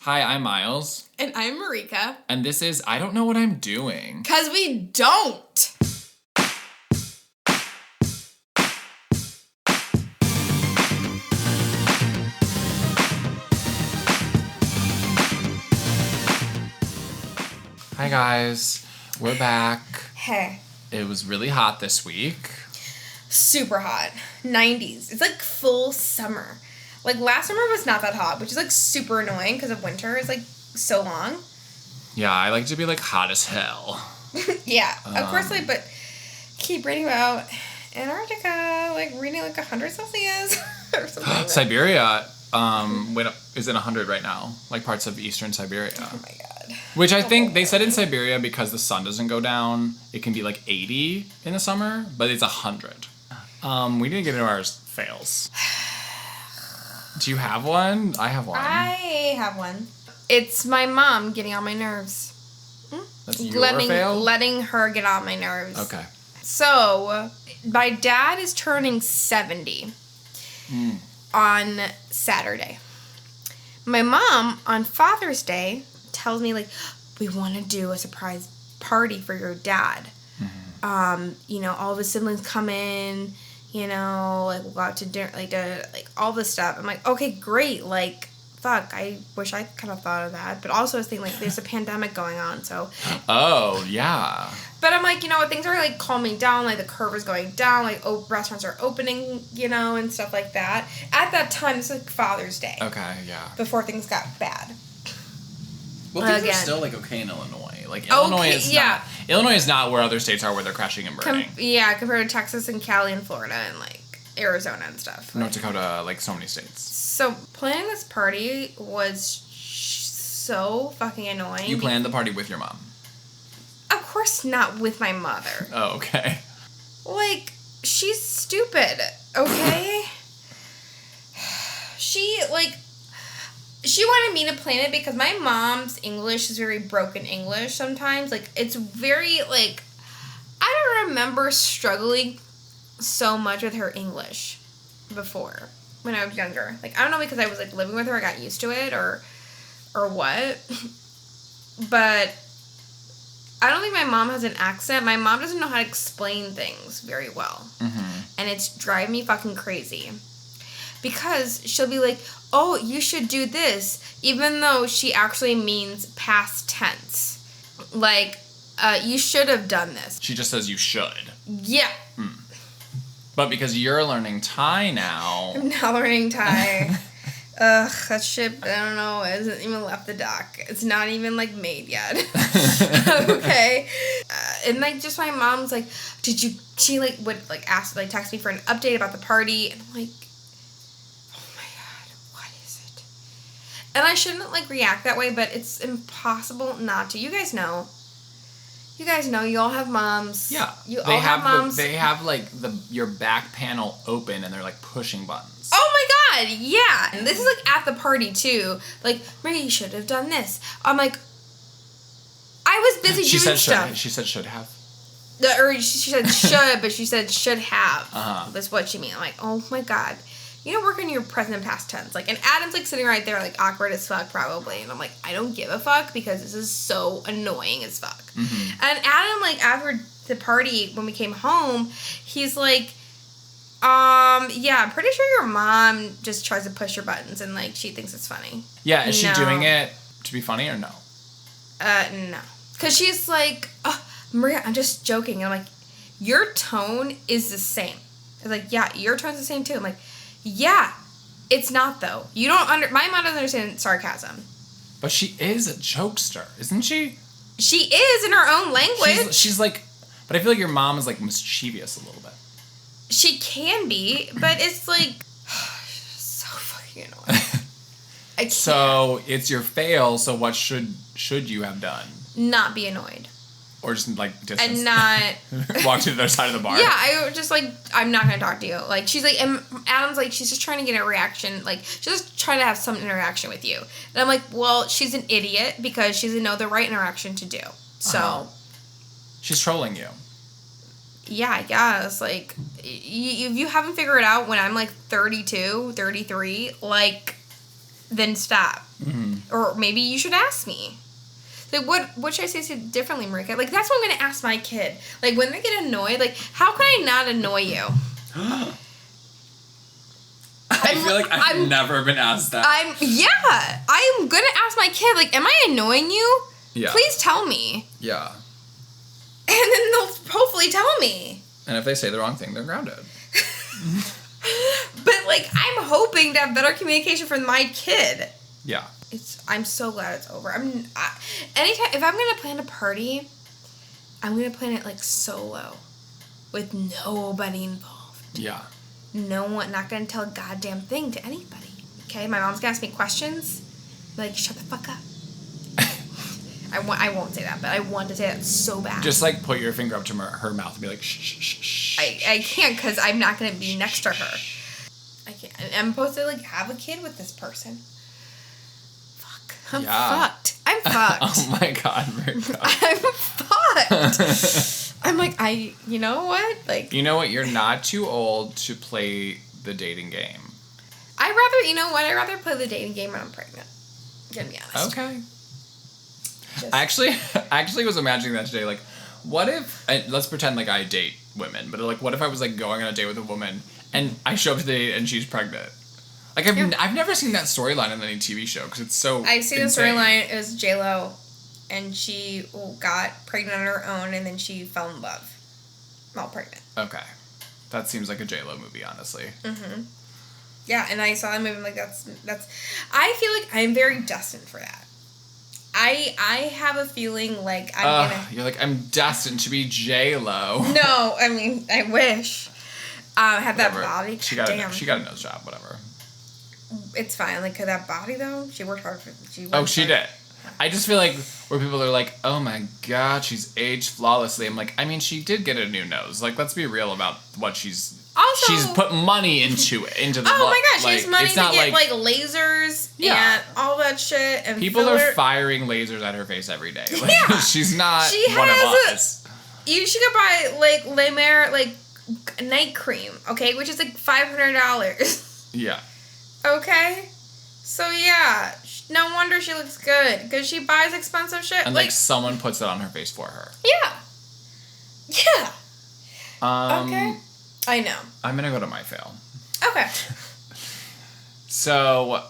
Hi, I'm Miles. And I'm Marika. And this is I Don't Know What I'm Doing. 'Cause we don't! Hi, guys. We're back. Hey. It was really hot this week. Super hot. 90s. It's like full summer. Like last summer was not that hot, which is like super annoying because of winter is like so long. Yeah, I like to be like hot as hell. Yeah, of course, like, but keep reading about Antarctica, like reading like 100 Celsius or something. Like Siberia is in 100 right now, like parts of eastern Siberia. Oh my god. Which I think they said in Siberia because the sun doesn't go down, it can be like 80 in the summer, but it's 100. We need to get into our fails. Do you have one? I have one. I have one. It's my mom getting on my nerves. That's your fail? Letting her get on my nerves. Okay. So, my dad is turning 70 on Saturday. My mom, on Father's Day, tells me, like, we want to do a surprise party for your dad. Mm-hmm. All of his siblings come in, like, we'll go out to dinner, like all this stuff. I'm like, okay, great, like, fuck, I wish I kind of thought of that. But also I was thinking, like, there's a pandemic going on, so. Oh, yeah. But I'm like, things are, like, calming down. Like, the curve is going down. Like, restaurants are opening, and stuff like that. At that time, this is, like, Father's Day. Okay, yeah. Before things got bad. Well, things are still, like, okay in Illinois. Like, Illinois is not where other states are where they're crashing and burning. Compared to Texas and Cali and Florida and, like, Arizona and stuff. North Dakota, like, so many states. So, planning this party was so fucking annoying. You planned the party with your mom? Of course not with my mother. Oh, okay. Like, she's stupid, okay? She wanted me to plan it because my mom's English is very broken English sometimes. Like, it's very, like, I don't remember struggling so much with her English before when I was younger. Like, I don't know because I was, like, living with her, I got used to it or what. But I don't think my mom has an accent. My mom doesn't know how to explain things very well. Mm-hmm. And it's driving me fucking crazy. Because she'll be like, oh, you should do this, even though she actually means past tense. Like, you should have done this. She just says you should. Yeah. But because you're learning Thai now. I'm now learning Thai. Ugh, that shit, I don't know, it hasn't even left the dock. It's not even, like, made yet. Okay? And, like, just my mom's like, she, like, would, like, ask, like, text me for an update about the party. And I'm like, oh my god, what is it? And I shouldn't, like, react that way, but it's impossible not to. You guys know, you all have moms. Yeah. You all have moms. They have, like, your back panel open, and they're, like, pushing buttons. Oh my god, yeah. And this is, like, at the party, too. Like, Marie, you should have done this. I'm like, I was busy doing stuff. She said should have. She said should, but she said should have. Uh-huh. That's what she meant. I'm like, oh my god. You don't work on your present and past tense. Like, and Adam's, like, sitting right there, like, awkward as fuck, probably. And I'm like, I don't give a fuck because this is so annoying as fuck. Mm-hmm. And Adam, like, after the party, when we came home, he's like, yeah, I'm pretty sure your mom just tries to push your buttons and, like, she thinks it's funny. Yeah, is she doing it to be funny or no? No. Because she's like, oh, Maria, I'm just joking. And I'm like, your tone is the same. I was like, yeah, your tone's the same too. I'm like, yeah, it's not though. My mom doesn't understand sarcasm. But she is a jokester, isn't she? She is in her own language. She's like, but I feel like your mom is, like, mischievous a little bit. She can be, but it's like so fucking annoying. So it's your fail. So what should you have done? Not be annoyed. Or just, like, distance. And not walk to the other side of the bar. Yeah, I was just like, I'm not gonna talk to you. Like, she's like, and Adam's like, she's just trying to get a reaction. Like, she's just trying to have some interaction with you. And I'm like, well, she's an idiot because she doesn't know the right interaction to do. So. She's trolling you. Yeah, I guess. Like, if you haven't figured it out when I'm, like, 32, 33, like, then stop. Or maybe you should ask me. Like, what should I say differently, Marika? Like, that's what I'm going to ask my kid. Like, when they get annoyed, like, how can I not annoy you? I feel like I've never been asked that. I'm going to ask my kid, like, am I annoying you? Yeah. Please tell me. Yeah. And then they'll hopefully tell me. And if they say the wrong thing, they're grounded. But, like, I'm hoping to have better communication from my kid. Yeah. I'm so glad it's over. Anytime, if I'm going to plan a party, I'm going to plan it, like, solo. With nobody involved. Yeah. No one, not going to tell a goddamn thing to anybody. Okay? My mom's going to ask me questions. Like, shut the fuck up. I won't say that, but I want to say that so bad. Just, like, put your finger up to her mouth and be like, shh, shh, shh. I can't because I'm not going to be next to her. I can't. I'm supposed to, like, have a kid with this person. Fuck. I'm fucked. I'm fucked. Oh, my God, Marika. I'm fucked. I'm like, you know what? Like, you know what? You're not too old to play the dating game. I'd rather play the dating game when I'm pregnant. I'm gonna be honest. Okay. I actually was imagining that today. Like, what if, let's pretend like I date women, but like, what if I was like going on a date with a woman and I show up to the date and she's pregnant? Like, I've never seen that storyline in any TV show because it's so I've seen insane. the storyline. It was J-Lo, and she got pregnant on her own, and then she fell in love while pregnant. Okay. That seems like a J-Lo movie, honestly. Mm-hmm. Yeah, and I saw that movie, I'm like, that's. I feel like I'm very destined for that. I have a feeling like I'm gonna. You're like, I'm destined to be J-Lo. No, I mean, I wish. Have Whatever. That body. She got a nose job, whatever. It's fine. Like, that body, though, she worked hard for She did. I just feel like where people are like, oh my God, she's aged flawlessly. I'm like, I mean, she did get a new nose. Like, let's be real about what she's put money into the oh my gosh, like, she has money to get like lasers and all that shit. And people are firing lasers at her face every day. Like, yeah, she's not one of us. You should go buy like La Mer like night cream, okay, which is like $500. Yeah. Okay, so yeah, no wonder she looks good because she buys expensive shit. And like someone puts it on her face for her. Yeah. Yeah. Okay. I know. I'm gonna go to my fail. Okay. So,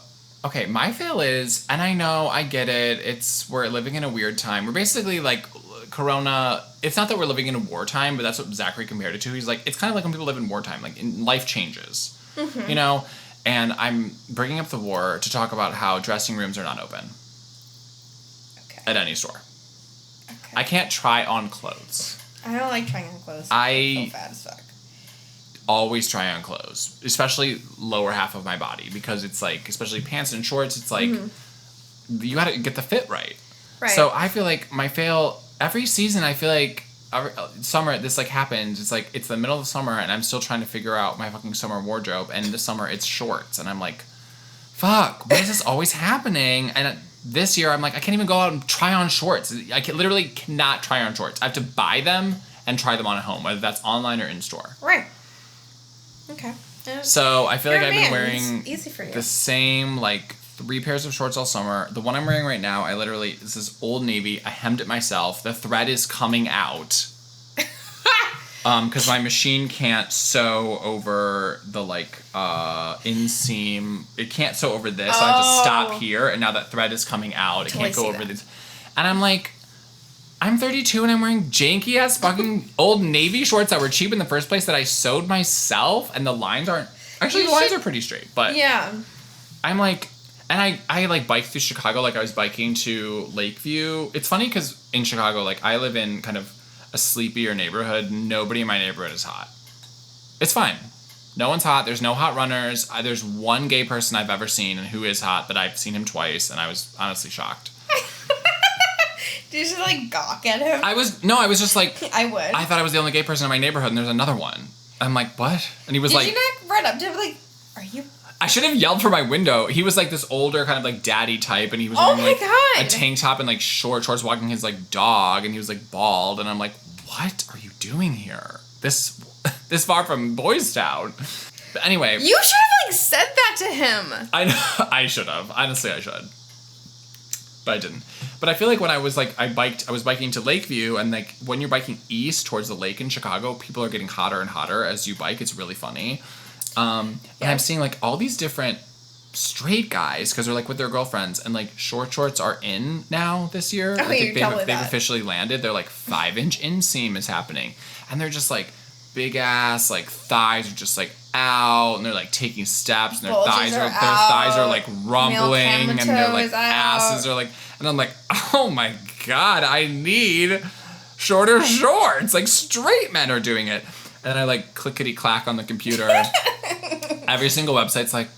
okay, my fail is, and I know, I get it, we're living in a weird time. We're basically like, Corona, it's not that we're living in a wartime, but that's what Zachary compared it to. He's like, it's kind of like when people live in wartime, like life changes, you know? And I'm bringing up the war to talk about how dressing rooms are not open. Okay. At any store. Okay. I can't try on clothes. I don't like trying on clothes. I'm so fat as fuck. Always try on clothes, especially lower half of my body, because it's like, especially pants and shorts, it's like, you gotta get the fit right. Right. So I feel like my fail, every season I feel like, summer, this like happens, it's like, it's the middle of the summer and I'm still trying to figure out my fucking summer wardrobe, and this summer it's shorts, and I'm like, fuck, why is this always happening? And this year I'm like, I can't even go out and try on shorts. I literally cannot try on shorts. I have to buy them and try them on at home, whether that's online or in store. Right. Okay. So I feel like I've been wearing it's easy for you. the same like 3 pairs of shorts all summer. The one I'm wearing right now, this is Old Navy. I hemmed it myself. The thread is coming out. Because my machine can't sew over the like inseam. It can't sew over this, so I have to stop here, and now that thread is coming out. It can't go over this. And I'm like, I'm 32 and I'm wearing janky ass fucking Old Navy shorts that were cheap in the first place that I sewed myself, and the lines aren't. Actually, the lines are pretty straight, but yeah. I'm like, and I like biked through Chicago like I was biking to Lakeview. It's funny because in Chicago, like I live in kind of a sleepier neighborhood. Nobody in my neighborhood is hot. It's fine. No one's hot. There's no hot runners. There's one gay person I've ever seen who is hot, but I've seen him twice, and I was honestly shocked. Did you just like gawk at him? I was just like, I would. I thought I was the only gay person in my neighborhood, and there's another one. I'm like, what? And he was like, did you not run up to him like, are you? I should have yelled from my window. He was like this older kind of like daddy type, and he was Oh wearing my like God. a tank top and like shorts, walking his like dog, and he was like bald, and I'm like, what are you doing here? This far from Boys Town. But anyway, You should have like said that to him. I know I should have. Honestly, I should. but I didn't. But I feel like when I was like, I was biking to Lakeview, and like when you're biking east towards the lake in Chicago, people are getting hotter and hotter as you bike. It's really funny. And I'm seeing like all these different straight guys because they're like with their girlfriends, and like shorts are in now this year. Oh, I think they've that. officially landed. They're like 5-inch inseam is happening, and they're just like big ass, like thighs are just like out, and they're like taking steps, and their thighs are like rumbling, and their like asses are like, and I'm like, oh my god, I need shorter shorts. Like straight men are doing it, and I like clickety clack on the computer. Every single website's like,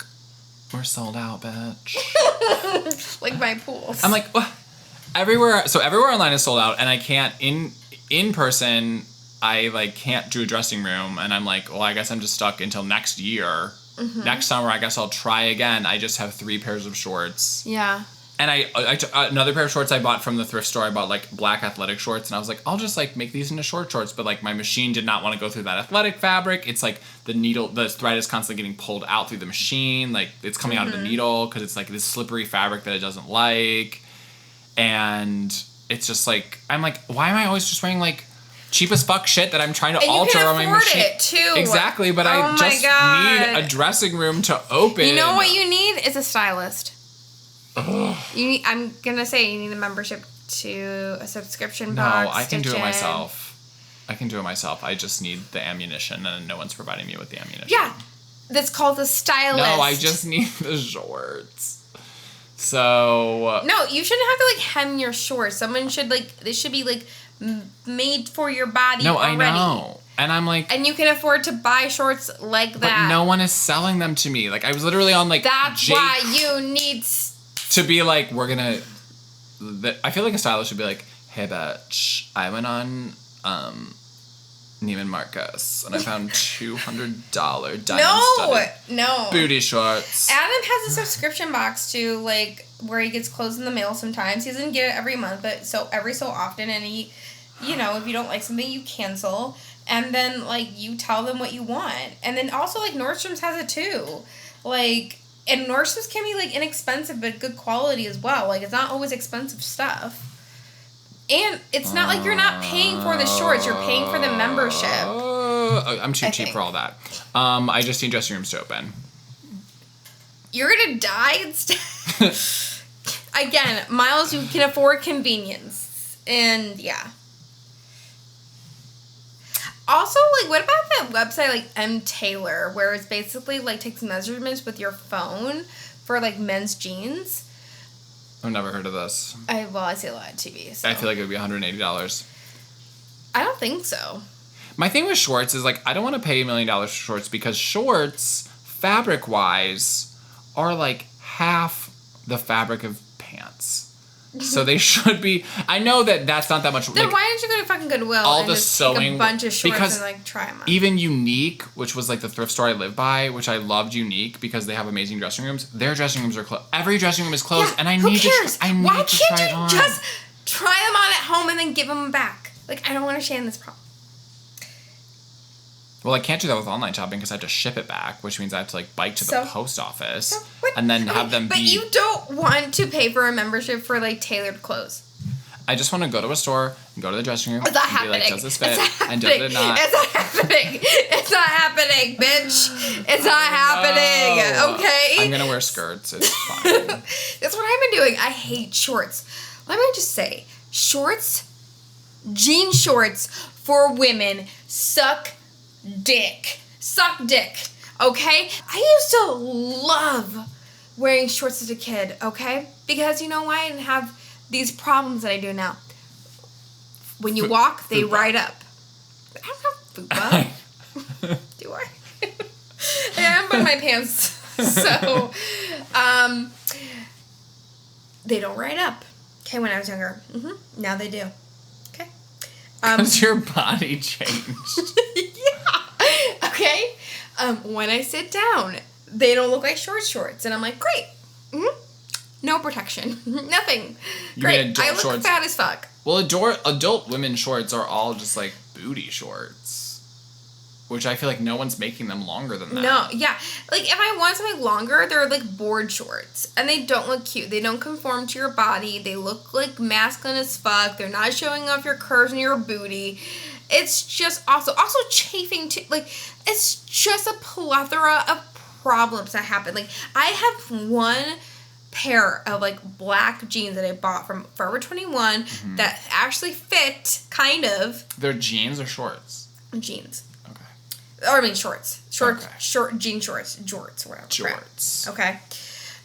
we're sold out, bitch. Like my pools. I'm like, what? Everywhere online is sold out, and I can't in person. I like can't do a dressing room, and I'm like, well, I guess I'm just stuck until next year. Mm-hmm. Next summer, I guess I'll try again. I just have 3 pairs of shorts. Yeah. And I another pair of shorts I bought from the thrift store. I bought like black athletic shorts, and I was like, I'll just like make these into shorts. But like my machine did not want to go through that athletic fabric. It's like the thread is constantly getting pulled out through the machine. Like it's coming out of the needle because it's like this slippery fabric that it doesn't like. And it's just like, I'm like, why am I always just wearing like cheap as fuck shit that I'm trying to alter on my machine? It too. Exactly, but I just need a dressing room to open. You know what you need is a stylist. I'm gonna say you need a membership to a subscription box. No, I can do it myself. I just need the ammunition, and no one's providing me with the ammunition. Yeah, that's called a stylist. No, I just need the shorts. So no, you shouldn't have to like hem your shorts. Someone should they should be like made for your body. No, already. I know. And I'm like... And you can afford to buy shorts like that. But no one is selling them to me. Like, I was literally on, like... That's why you need... To be like, we're gonna... I feel like a stylist should be like, hey, bitch, I went on, Neiman Marcus, and I found $200 diamond-studded booty shorts. Adam has a subscription box to, like, where he gets clothes in the mail sometimes. He doesn't get it every month, but every so often, and he... You know, if you don't like something, you cancel. And then, like, you tell them what you want. And then also, like, Nordstrom's has it, too. Like, and Nordstrom's can be, like, inexpensive, but good quality as well. Like, it's not always expensive stuff. And it's not like you're not paying for the shorts. You're paying for the membership. I'm too cheap for all that. I just need dressing rooms to open. You're gonna die instead? Again, Miles, you can afford convenience. And, yeah. Also, like, what about that website, like, M. Taylor, where it's basically, like, takes measurements with your phone for, like, men's jeans? I've never heard of this. I see a lot of TV, so. I feel like it would be $180. I don't think so. My thing with shorts is, like, I don't want to pay $1 million for shorts because shorts, fabric-wise, are, like, half the fabric of pants. So they should be. I know that that's not that much. Then like, why don't you go to fucking Goodwill all and the just sewing, take a bunch of shorts because and like try them on? Even Unique, which was like the thrift store I live by, which I loved Unique because they have amazing dressing rooms. Their dressing rooms are closed. Every dressing room is closed, and I need to. Why can't you just try them on at home and then give them back? Like, I don't understand this problem. Well, I can't do that with online shopping because I have to ship it back, which means I have to like bike to the post office and then have them. But you don't want to pay for a membership for like tailored clothes. I just want to go to a store and go to the dressing room. It's not and happening. Be like, does this fit? And does it not? It's not happening. It's not happening, bitch. It's not happening. Okay. I'm gonna wear skirts. It's fine. That's what I've been doing. I hate shorts. Let me just say, jean shorts for women suck dick. Okay? I used to love wearing shorts as a kid, okay? Because you know why? I didn't have these problems that I do now. When you walk, they ride up. I don't have fupa. Do I? I haven't put my pants. So, they don't ride up. Okay, when I was younger. Now they do. Okay? Because your body changed. Yeah. Okay? When I sit down, they don't look like shorts. And I'm like, great. No protection. Nothing. Great. I look shorts. Fat as fuck. Well, adult women's shorts are all just like booty shorts. which I feel like no one's making them longer than that. No, yeah. Like, if I want something longer, they're, like, board shorts. And they don't look cute. They don't conform to your body. They look, like, masculine as fuck. They're not showing off your curves and your booty. It's just also chafing, too. Like, it's just a plethora of problems that happen. Like, I have one pair of, like, black jeans that I bought from Forever 21 that actually fit, kind of. They're jeans or shorts? Jeans. Okay. Or I mean shorts. Okay. Jean shorts. Jorts, whatever. Jorts. Okay.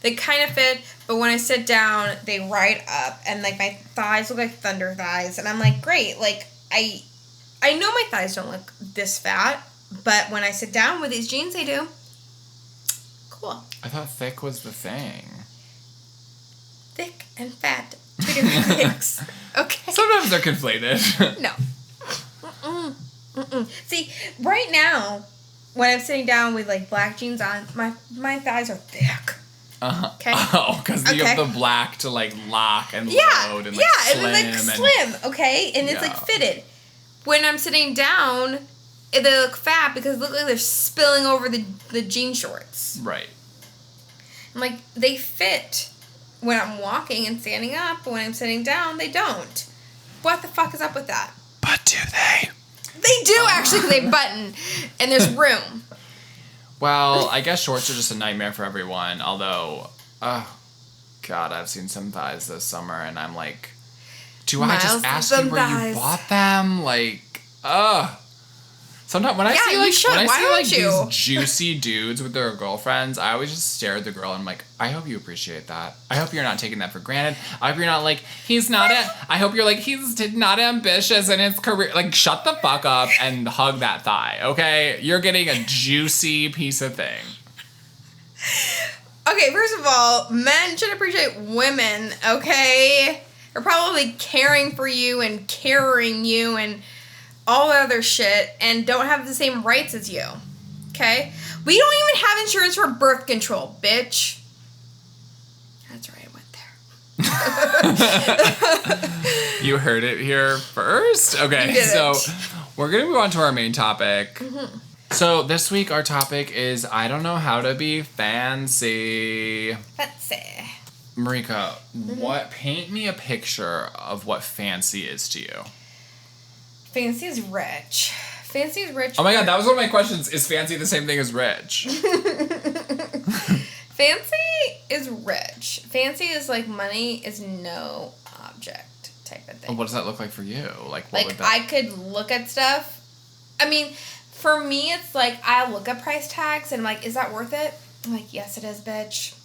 They kind of fit, but when I sit down, they ride up, and, like, my thighs look like thunder thighs, and I'm like, great. Like, I know my thighs don't look this fat, but when I sit down with these jeans, they do. Cool. I thought thick was the thing. Thick and fat. Two different things. Okay. Sometimes they're conflated. No. Mm-mm. See, right now, when I'm sitting down with, like, black jeans on, my thighs are thick. Uh-huh. Okay. Oh, because you have the black to, like, lock and load and, like, slim. And it's, like, slim, okay? And it's, like, fitted. When I'm sitting down, they look fat because it looks like they're spilling over the jean shorts. Right. I'm like, they fit when I'm walking and standing up, but when I'm sitting down, they don't. What the fuck is up with that? But do they? They do, actually, because they button, and there's room. Well, I guess shorts are just a nightmare for everyone, although, oh, God, I've seen some thighs this summer, and I'm like, do I just ask you where you bought them? Like, ugh. Sometimes when I see like these juicy dudes with their girlfriends, I always just stare at the girl and I'm like, I hope you appreciate that. I hope you're not taking that for granted. I hope you're not like, I hope you're like, he's not ambitious in his career. Like, shut the fuck up and hug that thigh, okay? You're getting a juicy piece of thing. Okay, first of all, men should appreciate women, okay? They're probably caring for you and carrying you and all that other shit and don't have the same rights as you. Okay? We don't even have insurance for birth control, bitch. That's right, I went there. You heard it here first? Okay, so we're going to move on to our main topic. Mm-hmm. So this week our topic is I don't know how to be fancy. Fancy. Marika, paint me a picture of what fancy is to you. Fancy is rich. Fancy is rich. Oh my God, that was one of my questions. Is fancy the same thing as rich? Fancy is rich. Fancy is like money is no object type of thing. What does that look like for you? Like, I could look at stuff. I mean, for me, it's like I look at price tags and I'm like, is that worth it? I'm like, yes, it is, bitch.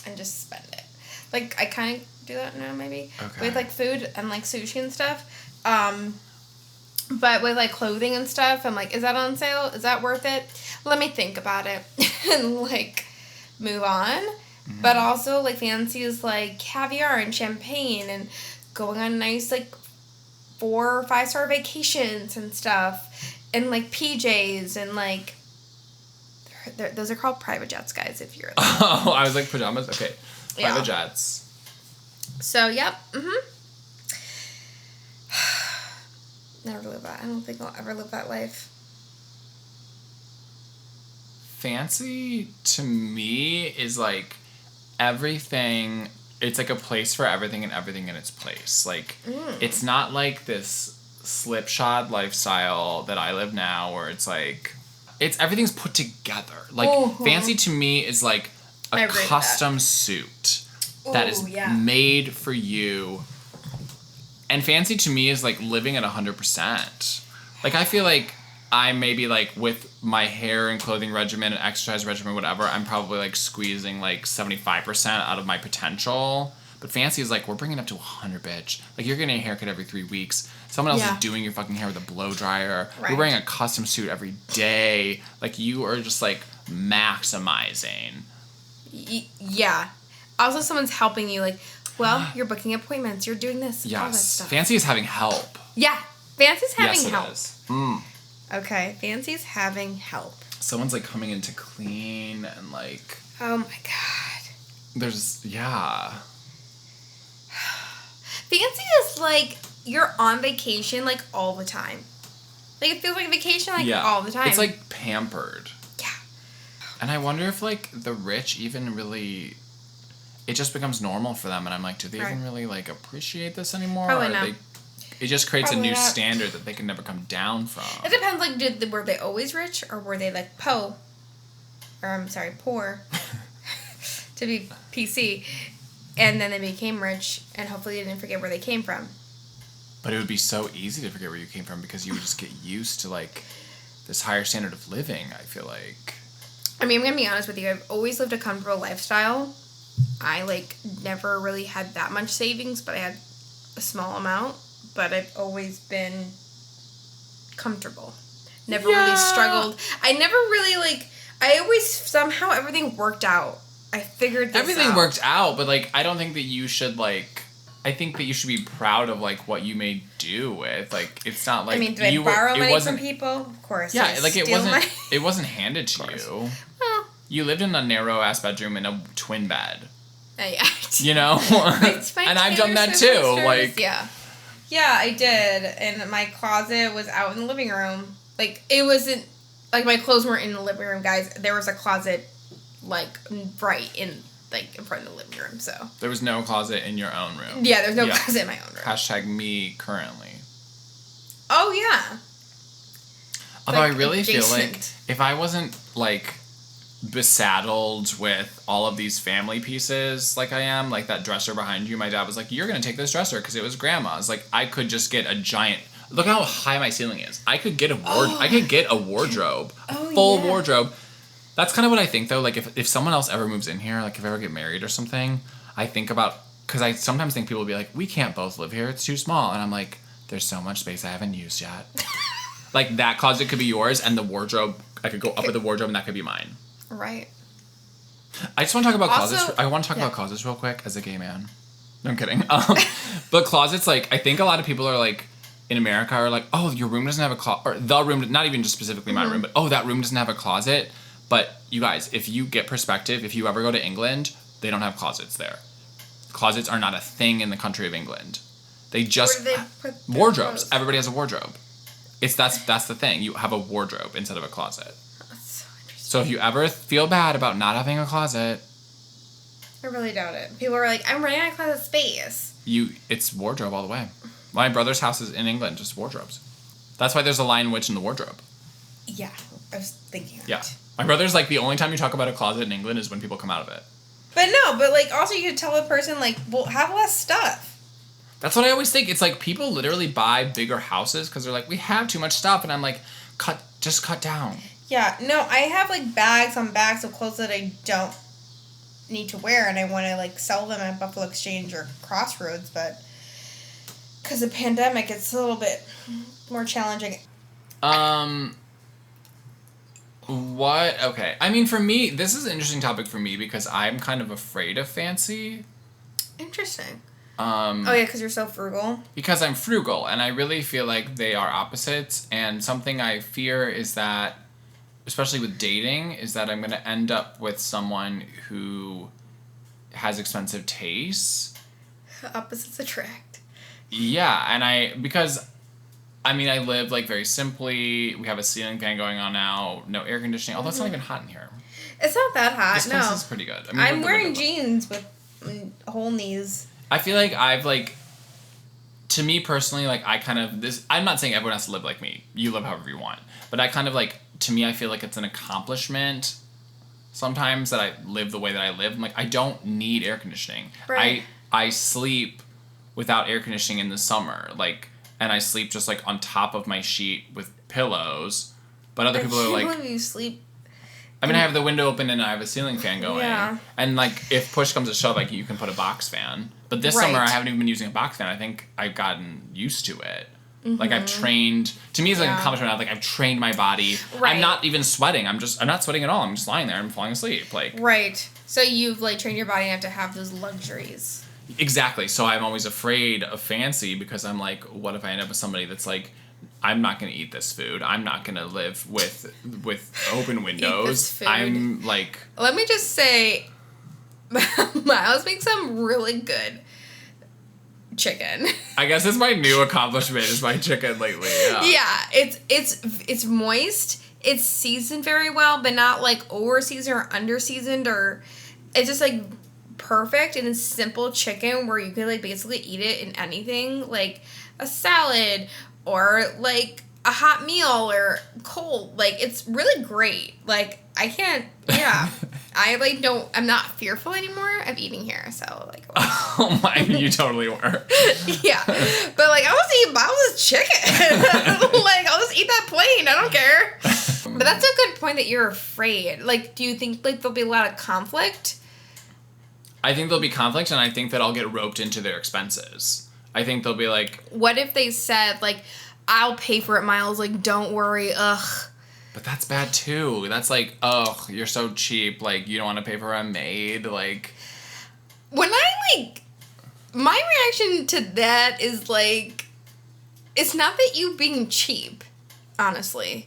And just spend it. Like, I kind of do that now, maybe. Okay. With, like, food and, like, sushi and stuff. But with, like, clothing and stuff, I'm like, is that on sale? Is that worth it? Let me think about it. And, like, move on. Mm-hmm. But also, like, fancy is, like, caviar and champagne and going on nice, like, 4 or 5-star vacations and stuff. And, like, PJs and, like, those are called private jets, guys, if you're... Oh, I was like, pajamas? Okay. Private jets. So, yep. Never live that. I don't think I'll ever live that life. Fancy, to me, is, like, everything... It's, like, a place for everything and everything in its place. Like, it's not, like, this slipshod lifestyle that I live now where it's, like... Everything's put together. Like, fancy to me is, like, a custom suit that is made for you. And fancy to me is, like, living at 100%. Like, I feel like I maybe, like, with my hair and clothing regimen and exercise regimen, whatever, I'm probably, like, squeezing, like, 75% out of my potential. But fancy is, like, we're bringing it up to 100, bitch. Like, you're getting a haircut every 3 weeks. Someone else is doing your fucking hair with a blow dryer. Right. You're wearing a custom suit every day. Like, you are just, like, maximizing. Yeah. Also, someone's helping you, like, well, you're booking appointments, you're doing this, all that stuff. Fancy is having help. Yeah. Fancy's having help. Is. Okay, fancy's having help. Someone's, like, coming in to clean and, like... Oh, my God. There's... Fancy is, like, you're on vacation, like, all the time. Like, it feels like a vacation, like, Yeah. all the time. It's, like, pampered. Yeah. And I wonder if, like, the rich even really... It just becomes normal for them, and I'm like, do they even really, like, appreciate this anymore? Probably or not. It just creates Probably a new not. standard that they can never come down from. It depends, like, were they always rich, or were they, like, poor, to be PC, and then they became rich, and hopefully they didn't forget where they came from. But it would be so easy to forget where you came from because you would just get used to, like, this higher standard of living, I feel like. I mean, I'm going to be honest with you. I've always lived a comfortable lifestyle. I, like, never really had that much savings, but I had a small amount. But I've always been comfortable. Never really struggled. I never really, like... I always... Somehow everything worked out. I figured this out. Everything worked out, but, like, I don't think that you should, like... I think that you should be proud of, like, what you may do with. Like, it's not like... I mean, did I borrow money from people? Of course. Yeah, like, it it wasn't handed to you. Well... You lived in a narrow-ass bedroom in a twin bed. Yeah. You know? And I've done that, too. Like... Yeah. Yeah, I did. And my closet was out in the living room. Like, it wasn't... Like, my clothes weren't in the living room, guys. There was a closet, like, right in... Like, in front of the living room, so... There was no closet in your own room. Yeah, there's no closet in my own room. Hashtag me currently. Oh, yeah. Although like, I really feel like adjacent. if I wasn't, like, besaddled with all of these family pieces like I am, like that dresser behind you, my dad was like, you're going to take this dresser because it was grandma's. Like, I could just get a giant... Look how high my ceiling is. I could get a wardrobe. Oh, full yeah. wardrobe. That's kind of what I think, though. Like, if someone else ever moves in here, like, if I ever get married or something, I think about... Because I sometimes think people will be like, we can't both live here. It's too small. And I'm like, there's so much space I haven't used yet. Like, that closet could be yours, and the wardrobe... I could go up with the wardrobe, and that could be mine. Right. I just want to talk about Also, closets. I want to talk about closets real quick as a gay man. No, I'm kidding. But closets, like, I think a lot of people are, like... In America, are like, oh, your room doesn't have a closet... Or the room... Not even just specifically my room, but, oh, that room doesn't have a closet... But, you guys, if you get perspective, if you ever go to England, they don't have closets there. Closets are not a thing in the country of England. They just... Where do they put their wardrobes. clothes? Everybody has a wardrobe. That's the thing. You have a wardrobe instead of a closet. That's so interesting. So if you ever feel bad about not having a closet... I really doubt it. People are like, I'm running out of closet space. It's wardrobe all the way. My brother's house is in England, just wardrobes. That's why there's a Lion Witch in the wardrobe. Yeah, I was thinking that. Yeah. My brother's like, the only time you talk about a closet in England is when people come out of it. But like, also you could tell a person, like, well, have less stuff. That's what I always think. It's like, people literally buy bigger houses because they're like, we have too much stuff. And I'm like, just cut down. Yeah, no, I have, like, bags on bags of clothes that I don't need to wear, and I want to, like, sell them at Buffalo Exchange or Crossroads, but because of the pandemic, it's a little bit more challenging. What? Okay. I mean, for me, this is an interesting topic for me because I'm kind of afraid of fancy. Interesting. Oh, yeah, because you're so frugal. Because I'm frugal, and I really feel like they are opposites, and something I fear is that, especially with dating, is that I'm going to end up with someone who has expensive tastes. Opposites attract. Yeah, and I live, like, very simply. We have a ceiling fan going on now. No air conditioning. Although it's not even hot in here. It's not that hot, This place is pretty good. I mean, I'm wearing jeans with whole knees. I feel like I've, like... To me, personally, like, I kind of... I'm not saying everyone has to live like me. You live however you want. But I kind of, like... To me, I feel like it's an accomplishment sometimes that I live the way that I live. I'm like, I don't need air conditioning. Right. I sleep without air conditioning in the summer. Like... And I sleep just, like, on top of my sheet with pillows. But other people are like... I can't believe you sleep... I mean, I have the window open and I have a ceiling fan going. Yeah. And, like, if push comes to shove, like, you can put a box fan. But this Right. summer, I haven't even been using a box fan. I think I've gotten used to it. Like, I've trained... To me, it's like an accomplishment. Like, I've trained my body. Right. I'm not even sweating. I'm not sweating at all. I'm just lying there. I'm falling asleep. Like... Right. So you've, like, trained your body enough to have those luxuries. Exactly. So I'm always afraid of fancy because I'm like, what if I end up with somebody that's like, I'm not going to eat this food. I'm not going to live with open windows. this food. I'm like... Let me just say, Miles makes some really good chicken. I guess it's my new accomplishment is my chicken lately. Yeah, it's moist. It's seasoned very well, but not like over seasoned or under seasoned, or it's just like perfect, and it's simple chicken where you can like basically eat it in anything, like a salad or like a hot meal or cold. Like it's really great. Like I can't. Yeah, I like don't. I'm not fearful anymore of eating here. So like. Oh my! You totally were. Yeah, but like I'll just eat bottles of chicken. Like I'll just eat that plain. I don't care. But that's a good point that you're afraid. Like, do you think like there'll be a lot of conflict? I think there'll be conflict, and I think that I'll get roped into their expenses. I think they'll be like, what if they said like, "I'll pay for it, Miles. Like, don't worry." Ugh. But that's bad too. That's like, oh, you're so cheap. Like, you don't want to pay for a maid. Like, when I like, my reaction to that is like, it's not that you being cheap, honestly.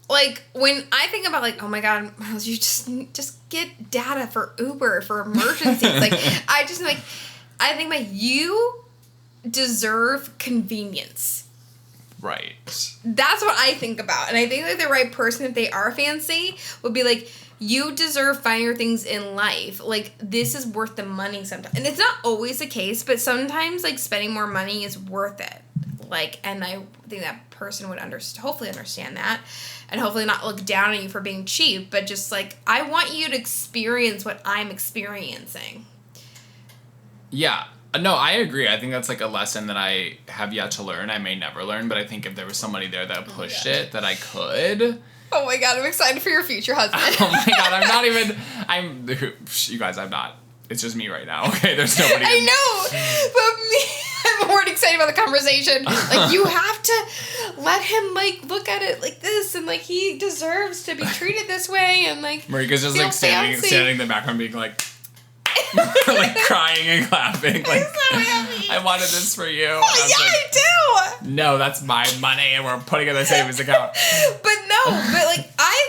Like, when I think about, like, oh my God, Miles, you just get data for Uber, for emergencies. Like, I think, like, you deserve convenience. right. That's what I think about. And I think, like, the right person, if they are fancy, would be like, you deserve finer things in life. Like, this is worth the money sometimes. And it's not always the case, but sometimes, like, spending more money is worth it. Like, and I think that person would hopefully understand that, and hopefully not look down on you for being cheap, but just like, I want you to experience what I'm experiencing. Yeah. No, I agree. I think that's like a lesson that I have yet to learn. I may never learn, but I think if there was somebody there that pushed it, that I could. Oh my God, I'm excited for your future husband. Oh my God, you guys, I'm not. It's just me right now, okay? There's nobody. I know, but I'm more excited about the conversation. Like, you have to let him, like, look at it like this, and, like, he deserves to be treated this way, and, like, Marika's just, like, standing in the background being, like, like, crying and clapping. Like, so happy. I wanted this for you. Oh, yeah, I do. No, that's my money, and we're putting it in the savings account. But no, but,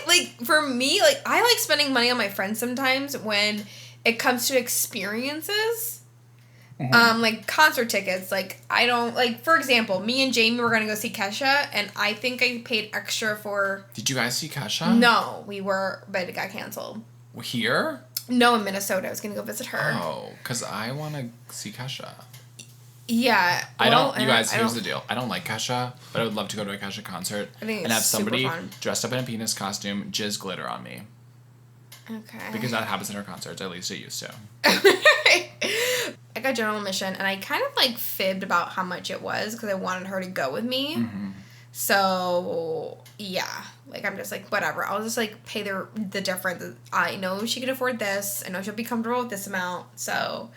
like, for me, like, I like spending money on my friends sometimes when it comes to experiences. Mm-hmm. Like concert tickets, like I don't like. For example, me and Jamie were gonna go see Kesha, and I think I paid extra for. Did you guys see Kesha? No, we were, but it got canceled. Here? No, in Minnesota. I was gonna go visit her. Oh, because I want to see Kesha. Yeah, I don't. You guys, here's the deal. I don't like Kesha, but I would love to go to a Kesha concert and have somebody dressed up in a penis costume jizz glitter on me. Okay. Because that happens in her concerts. At least it used to. I got general admission, and I kind of, like, fibbed about how much it was because I wanted her to go with me. Mm-hmm. So, yeah. Like, I'm just like, whatever. I'll just, like, pay the difference. I know she can afford this. I know she'll be comfortable with this amount. So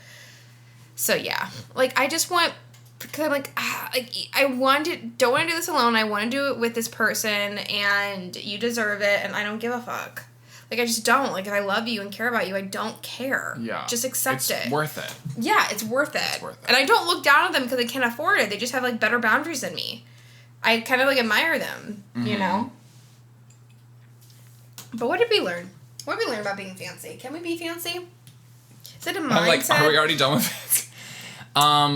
yeah. Like, I just want... Because I'm like, don't want to do this alone. I want to do it with this person, and you deserve it, and I don't give a fuck. Like, I just don't. Like, if I love you and care about you, I don't care. Yeah. Just accept it. It's worth it. Yeah, it's worth it. It's worth it. And I don't look down on them because they can't afford it. They just have, like, better boundaries than me. I kind of, like, admire them, you know? But what did we learn? What did we learn about being fancy? Can we be fancy? Is it a mindset? I'm like, are we already done with fancy? I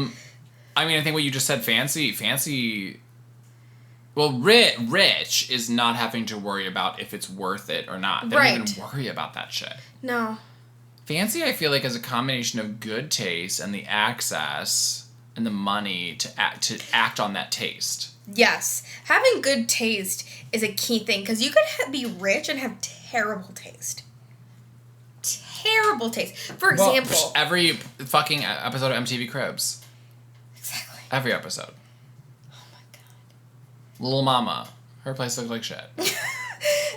mean, I think what you just said, fancy... Well, rich is not having to worry about if it's worth it or not. They don't even worry about that shit. No. Fancy, I feel like, is a combination of good taste and the access and the money to act on that taste. Yes. Having good taste is a key thing, because you could be rich and have terrible taste. Terrible taste. For example... every fucking episode of MTV Cribs. Exactly. Every episode. Little Mama. Her place looks like shit.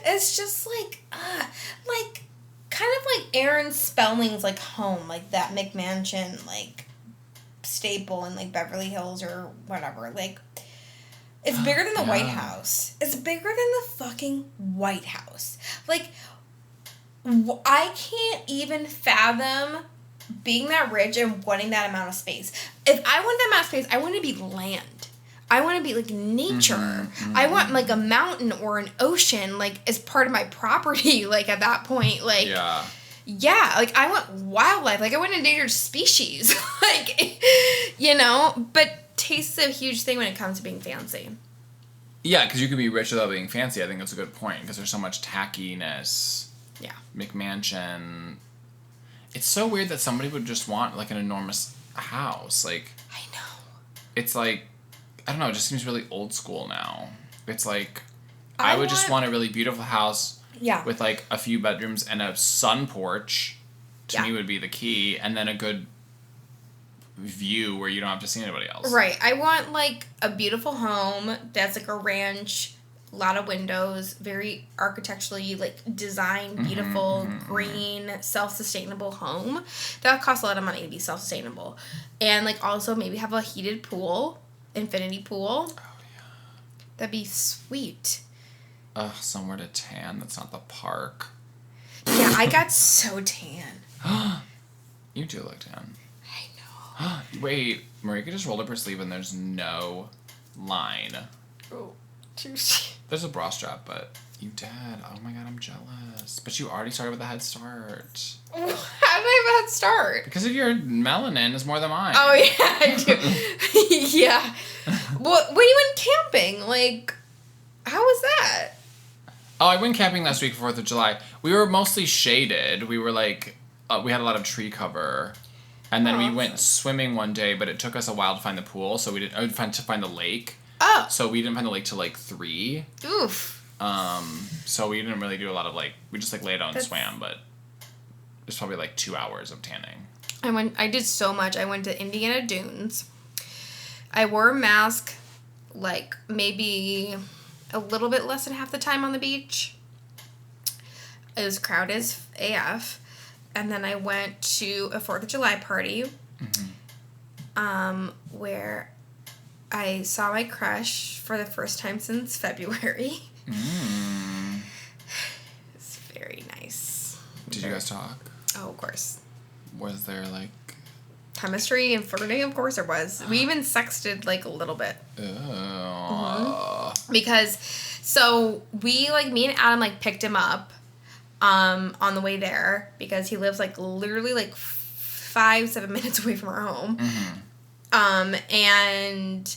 It's just like kind of like Aaron Spelling's like home, like that McMansion like staple in like Beverly Hills or whatever. Like, it's bigger than the White House. It's bigger than the fucking White House. Like, I can't even fathom being that rich and wanting that amount of space. If I want that amount of space, I want to be land. I want to be, like, nature. Mm-hmm. I want, like, a mountain or an ocean, like, as part of my property, like, at that point, like... Yeah. Yeah, like I want wildlife. Like I want endangered species. Like, but taste is a huge thing when it comes to being fancy. Yeah, because you could be rich without being fancy. I think that's a good point because there's so much tackiness. Yeah. McMansion. It's so weird that somebody would just want like an enormous house. Like, I know. It's like, I don't know, it just seems really old school now. It's like, I would just want a really beautiful house with like a few bedrooms and a sun porch, to me would be the key, and then a good view where you don't have to see anybody else. Right. I want like a beautiful home that's like a ranch, a lot of windows, very architecturally like designed, beautiful, green, self-sustainable home. That costs a lot of money to be self-sustainable. And like also maybe have a heated pool, infinity pool. Oh yeah. That'd be sweet. Somewhere to tan that's not the park. Yeah, I got so tan. You do look tan. I know. Wait, Marika just rolled up her sleeve and there's no line. Oh, There's a bra strap, but you did. Oh my god, I'm jealous. But you already started with a head start. How did I have a head start? Because of your melanin is more than mine. Oh yeah, I do. Yeah. Well, when you went camping, like, how was that? Oh, I went camping last week for 4th of July. We were mostly shaded. We were like, we had a lot of tree cover. And then we went swimming one day, but it took us a while to find the pool, so we didn't, to find the lake. Oh. So we didn't find the lake till like 3. Oof. So we didn't really do a lot of like, we just like laid out and swam, but there's probably like 2 hours of tanning. I did so much. I went to Indiana Dunes. I wore a mask like maybe a little bit less than half the time on the beach. It was crowded as AF. And then I went to a 4th of July party where I saw my crush for the first time since February. It's very nice. Did you guys talk? Oh, of course. Was there like... chemistry and flirting? Of course there was. We even sexted like a little bit. Because, so we like, me and Adam like picked him up on the way there because he lives like literally like 5-7 minutes away from our home. And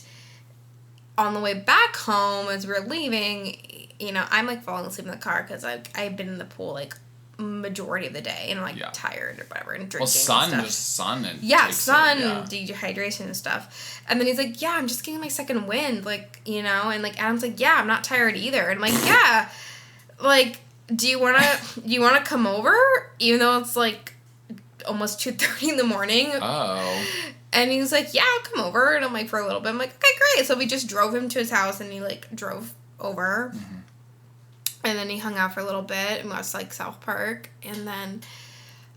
on the way back home as we were leaving, I'm like falling asleep in the car because I've been in the pool like majority of the day and I'm like tired or whatever and drinking sun and dehydration and stuff. And then he's like, yeah, I'm just getting my second wind, like, and like Adam's like, yeah, I'm not tired either. And I'm like, yeah, like, do you wanna come over even though it's like almost 2:30 in the morning? Oh. And he's like, yeah, I'll come over. And I'm like, for a little bit. I'm like, okay, great. So we just drove him to his house and he like drove over. And then he hung out for a little bit and watched like South Park. And then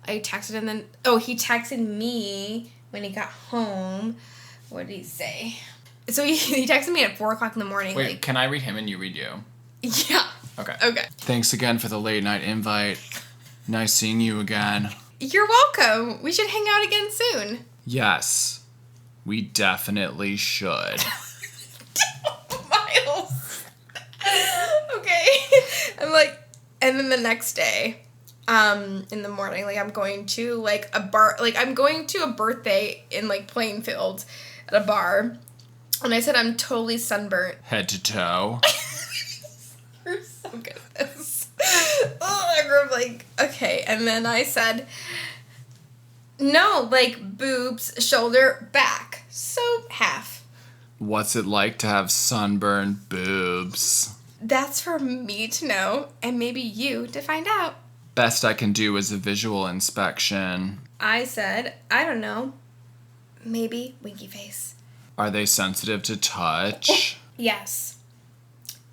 I texted him. He texted me when he got home. What did he say? So he texted me at 4:00 in the morning. Wait, like, can I read him and you read you? Yeah. Okay. Okay. Thanks again for the late night invite. Nice seeing you again. You're welcome. We should hang out again soon. Yes, we definitely should. Miles. Okay. I'm like, and then the next day, in the morning, like I'm going to like a bar, like I'm going to a birthday in like Plainfield at a bar. And I said, I'm totally sunburnt. Head to toe. We're so good at this. Oh, I grew up like, okay. And then I said, no, like boobs, shoulder, back. So half. What's it like to have sunburned boobs? That's for me to know and maybe you to find out. Best I can do is a visual inspection. I said, I don't know. Maybe winky face. Are they sensitive to touch? Yes.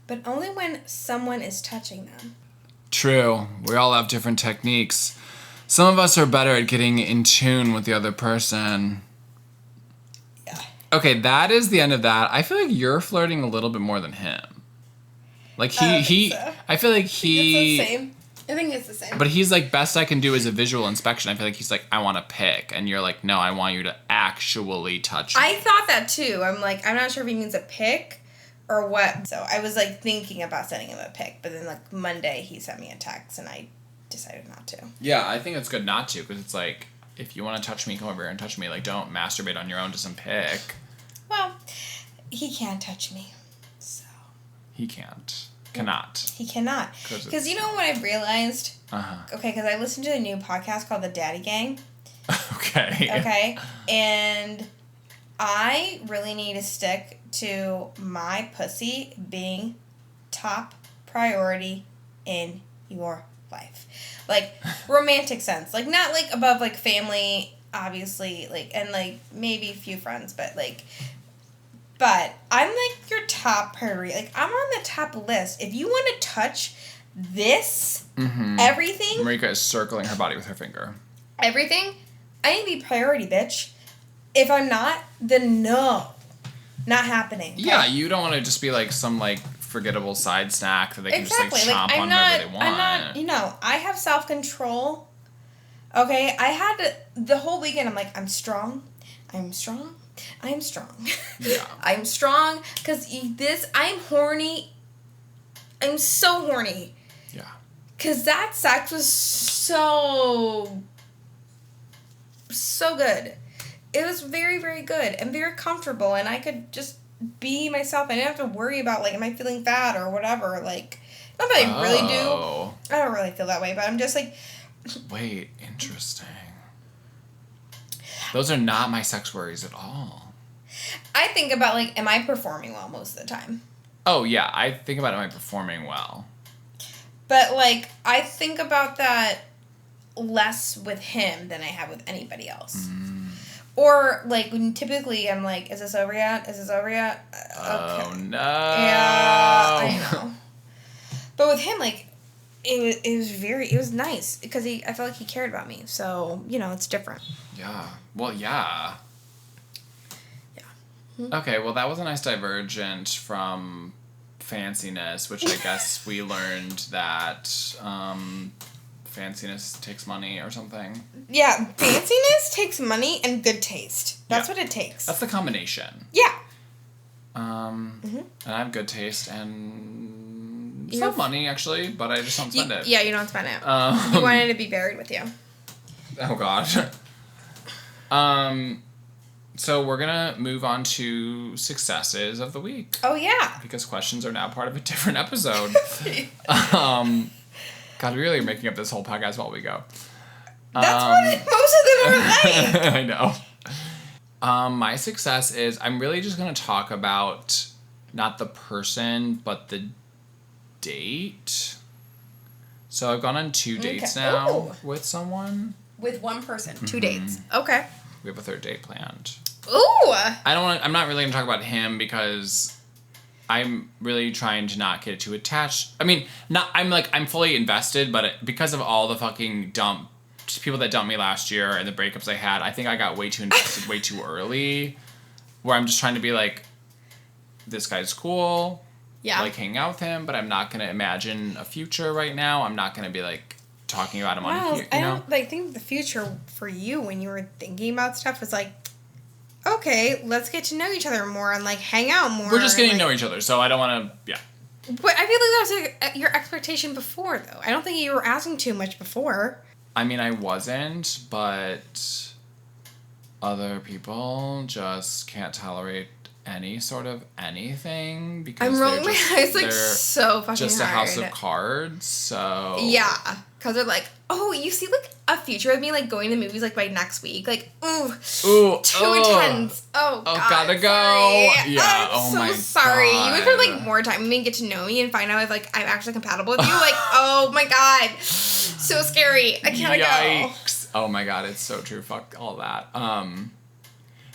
But only when someone is touching them. True. We all have different techniques. Some of us are better at getting in tune with the other person. Yeah. Okay, that is the end of that. I feel like you're flirting a little bit more than him. Like I feel like he... It's the same. I think it's the same. But he's like, best I can do is a visual inspection. I feel like he's like, I want to pick. And you're like, no, I want you to actually touch me. I thought that too. I'm like, I'm not sure if he means a pick or what. So I was like thinking about sending him a pic. But then like Monday he sent me a text and I decided not to. Yeah, I think it's good not to, because it's like, if you want to touch me, come over here and touch me. Like, don't masturbate on your own to some pic. Well, he can't touch me, so. He can't. Cannot. He cannot. Because you know what I've realized? Uh-huh. Okay, because I listened to a new podcast called The Daddy Gang. Okay. Okay, and I really need to stick to my pussy being top priority in your life. Like, romantic sense. Like, not, like, above, like, family, obviously, like, and, like, maybe a few friends, but, like, but I'm, like, your top priority. Like, I'm on the top list. If you want to touch this, everything. Marika is circling her body with her finger. Everything, I need to be priority, bitch. If I'm not, then no. Not happening. Okay? Yeah, you don't want to just be, like, some, like, forgettable side snack that they can just, like, chomp on whenever they want. I'm not, you know, I have self-control. Okay? I had to, the whole weekend, I'm like, I'm strong. I'm strong. I'm strong. Yeah. I'm strong because I'm horny. I'm so horny. Yeah. Because that sex was so good. It was very, very good and very comfortable, and I could just be myself. I didn't have to worry about, like, am I feeling fat or whatever. Like, not that I really do. I don't really feel that way, but I'm just like... Wait, interesting. Those are not my sex worries at all. I think about, like, am I performing well most of the time? Oh, yeah. I think about am I performing well. But, like, I think about that less with him than I have with anybody else. Or, like, when typically I'm like, is this over yet? Is this over yet? Okay. Oh, no. Yeah, I know. But with him, like, it was nice because I felt like he cared about me. So, you know, it's different. Yeah. Well, yeah. Yeah. Okay, well, that was a nice divergent from fanciness, which I guess we learned that fanciness takes money or something. Yeah, fanciness takes money and good taste. That's what it takes. That's the combination. Yeah. And I have good taste and some money, actually, but I just don't spend it. Yeah, you don't spend it. You wanted to be buried with you. Oh, gosh. So we're going to move on to successes of the week. Oh, yeah. Because questions are now part of a different episode. God, we really are making up this whole podcast while we go. That's what most of them are like. I know. My success is I'm really just going to talk about not the person, but the date. So I've gone on 2 dates now with someone. With one person. 2 dates. Okay. We have a 3rd date planned. Ooh! I'm not really going to talk about him because I'm really trying to not get too attached. I mean, I'm fully invested, but because of all the fucking people that dumped me last year and the breakups I had, I think I got way too invested way too early, where I'm just trying to be like, this guy's cool. Yeah. Like, hanging out with him, but I'm not going to imagine a future right now. I'm not going to be, like, talking about him on here, you know? I think the future for you when you were thinking about stuff was like, okay, let's get to know each other more and, like, hang out more. We're just getting to know each other, so I don't want to, yeah. But I feel like that was your expectation before, though. I don't think you were asking too much before. I mean, I wasn't, but other people just can't tolerate any sort of anything because I'm rolling my eyes like so fucking just hard. a house of cards, so... Yeah, because they're like, oh, you see, like, a future of me, like, going to movies, like, by next week. Like, ooh too intense. Oh, God. Gotta go. Sorry. Yeah, I'm so sorry. You would spend, like, more time with me and get to know me and find out if, like, I'm actually compatible with you. Like, oh, my God. So scary. I can't Yikes. Oh, my God, it's so true. Fuck all that.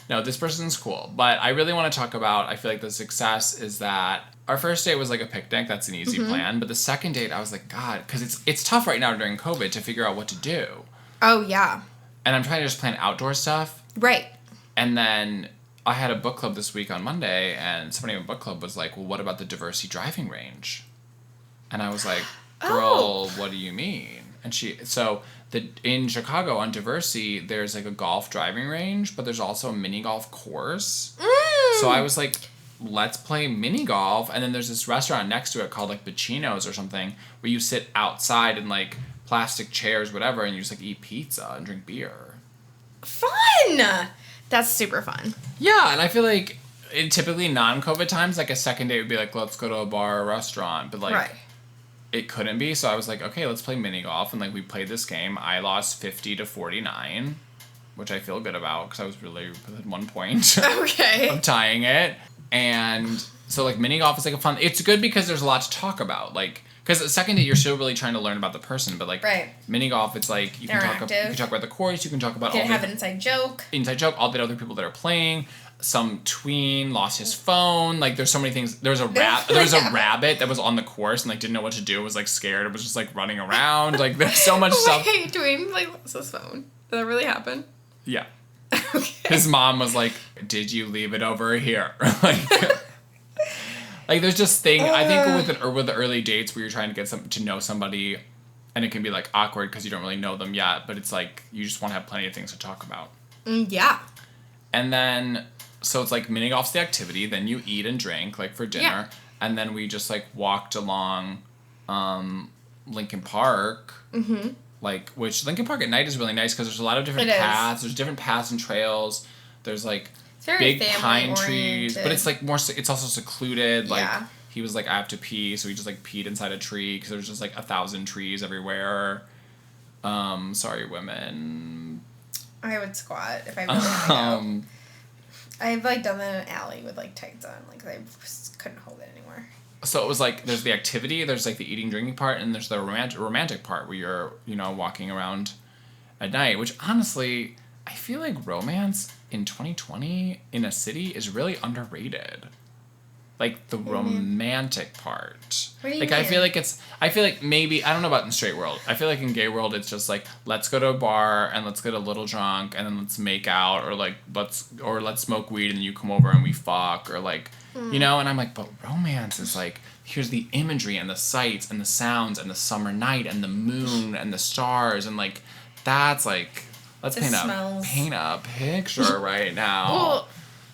No, this person's cool, but I really want to talk about, I feel like the success is that our first date was like a picnic. That's an easy plan. But the second date, I was like, God, because it's tough right now during COVID to figure out what to do. Oh, yeah. And I'm trying to just plan outdoor stuff. Right. And then I had a book club this week on Monday, and somebody in the book club was like, well, what about the Diversey driving range? And I was like, girl, what do you mean? And in Chicago on Diversey, there's like a golf driving range, but there's also a mini golf course. So I was like, let's play mini golf. And then there's this restaurant next to it called like Bacino's or something, where you sit outside and like plastic chairs, whatever, and you just like eat pizza and drink beer. Fun! That's super fun. Yeah, and I feel like in typically non-COVID times, like a second date would be like, let's go to a bar or restaurant, but like it couldn't be. So I was like, okay, let's play mini golf, and like we played this game. I lost 50-49, which I feel good about because I was really within 1 point of tying it. And so like mini golf is like a fun. It's good because there's a lot to talk about, like. Because the second date, you're still really trying to learn about the person, but like mini golf, it's like you can talk about the course, you can talk about have an inside joke, all the other people that are playing. Some tween lost his phone. Like there's so many things. There was a rabbit that was on the course and like didn't know what to do. Was like scared. It was just like running around. Like there's so much stuff. Wait, tween like lost his phone. Did that really happen? Yeah. His mom was like, "Did you leave it over here?" Like there's just things I think with the early dates where you're trying to get to know somebody, and it can be like awkward because you don't really know them yet, but it's like you just want to have plenty of things to talk about. Yeah. And then so it's like mini golf's the activity, then you eat and drink like for dinner, and then we just like walked along Lincoln Park. Mm-hmm. Like which Lincoln Park at night is really nice because there's a lot of different paths. There's different paths and trails. There's like big pine trees, but it's like more. It's also secluded. Like he was like, I have to pee, so he just like peed inside a tree because there was just like 1,000 trees everywhere. Sorry, women. I would squat if I really had to go. I've like done that in an alley with like tights on, like I just couldn't hold it anymore. So it was like there's the activity, there's like the eating drinking part, and there's the romantic part where you're walking around at night. Which honestly, I feel like romance in 2020 in a city is really underrated. Like the romantic part. What do you like mean? I feel like maybe I don't know about in straight world. I feel like in gay world it's just like let's go to a bar and let's get a little drunk and then let's make out or like let's smoke weed and you come over and we fuck or like and I'm like, but romance is like here's the imagery and the sights and the sounds and the summer night and the moon and the stars and like that's like let's paint a picture right now. Well,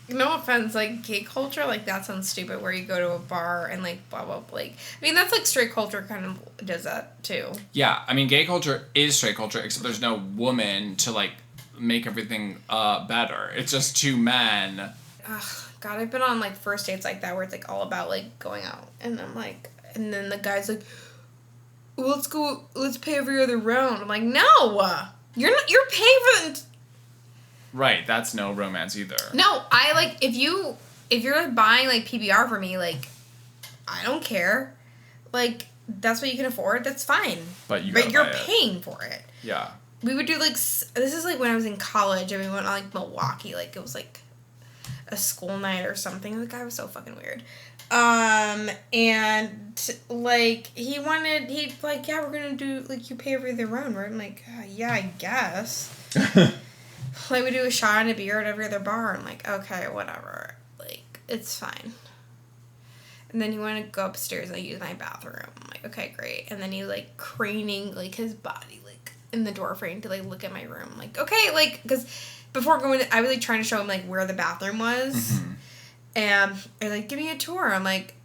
no offense, like gay culture, like that sounds stupid. Where you go to a bar and like blah blah. Like I mean, that's like straight culture kind of does that too. Yeah, I mean, gay culture is straight culture, except there's no woman to like make everything better. It's just two men. Ugh, God, I've been on like first dates like that where it's like all about like going out, and I'm like, and then the guy's like, well, let's pay every other round. I'm like, no. You're paying for the... Right, that's no romance either. No, I like if you're buying like PBR for me, like I don't care. Like that's what you can afford, that's fine. But you're paying for it. Yeah. We would do like this is like when I was in college and we went on like Milwaukee, like it was like a school night or something. The guy was so fucking weird. And like he's like, yeah, we're gonna do like you pay every other round, right? I'm like, yeah, I guess. Like we do a shot and a beer at every other bar. I'm like, okay, whatever. Like it's fine. And then he wanted to go upstairs and use my bathroom. I'm like, okay, great. And then he like craning like his body like in the door frame to like look at my room. I'm like, okay, like because before going, I was like trying to show him like where the bathroom was. Mm-hmm. And they're like, give me a tour. I'm like,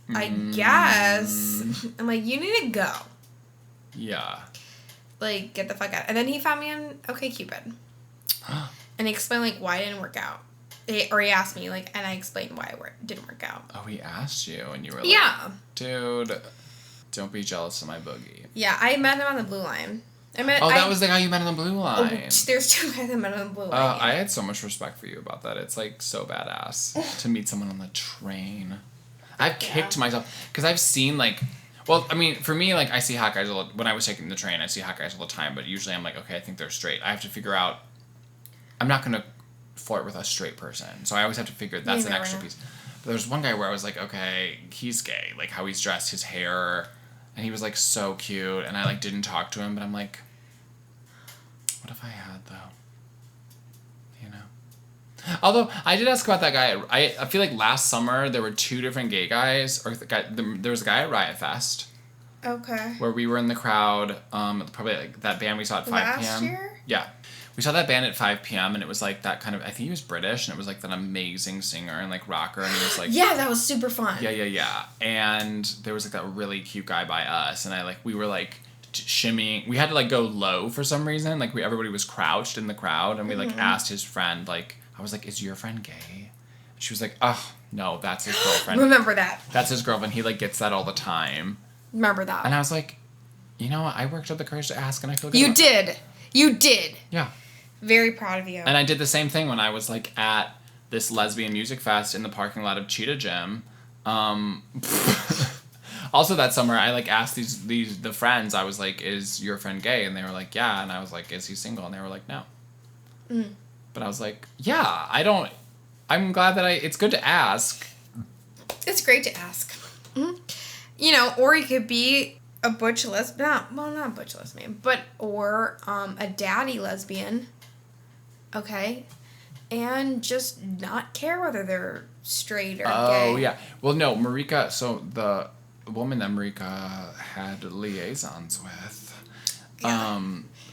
I guess. I'm like, you need to go. Yeah. Like, get the fuck out. And then he found me on OkCupid. And he explained, like, why it didn't work out. He asked me, like, and I explained why it didn't work out. Oh, he asked you, and you were like, yeah. Dude, don't be jealous of my boogie. Yeah, I met him on the Blue Line. That was the guy you met on the Blue Line. Oh, there's two guys I met on the Blue Line. Yeah. I had so much respect for you about that. It's, like, so badass to meet someone on the train. I've kicked myself, because I've seen, like... Well, I mean, for me, like, I see hot guys when I was taking the train, I see hot guys all the time, but usually I'm like, okay, I think they're straight. I have to figure out... I'm not going to flirt with a straight person, so I always have to figure that's an extra piece. But there's one guy where I was like, okay, he's gay. Like, how he's dressed, his hair... And he was, like, so cute, and I, like, didn't talk to him, but I'm like, what if I had, though? You know? Although, I did ask about that guy. I feel like last summer, there were two different gay guys, or there was a guy at Riot Fest. Okay. Where we were in the crowd, probably, like, that band we saw at 5 p.m. Last year? Yeah. We saw that band at 5 p.m. and it was like that kind of, I think he was British, and it was like that amazing singer and like rocker, and he was like... Yeah, that was super fun. Yeah. And there was like that really cute guy by us, and we were like shimmying. We had to like go low for some reason. Like everybody was crouched in the crowd, and we like asked his friend. Like I was like, "Is your friend gay?" And she was like, "Oh no, that's his girlfriend. Remember that. That's his girlfriend. He like gets that all the time." Remember that. And I was like, "You know what? I worked up the courage to ask, and I feel good." You did. You did. Yeah. Very proud of you. And I did the same thing when I was like at this lesbian music fest in the parking lot of Cheetah Gym. Also that summer, I like asked the friends. I was like, "Is your friend gay?" And they were like, "Yeah." And I was like, "Is he single?" And they were like, "No." But I was like, "Yeah, I don't." I'm glad that it's good to ask. It's great to ask. Mm-hmm. You know, or you could be a butch lesbian. Not a butch lesbian, or a daddy lesbian. Okay, and just not care whether they're straight or gay. Oh yeah. Well, no, Marika. So the woman that Marika had liaisons with. Yeah.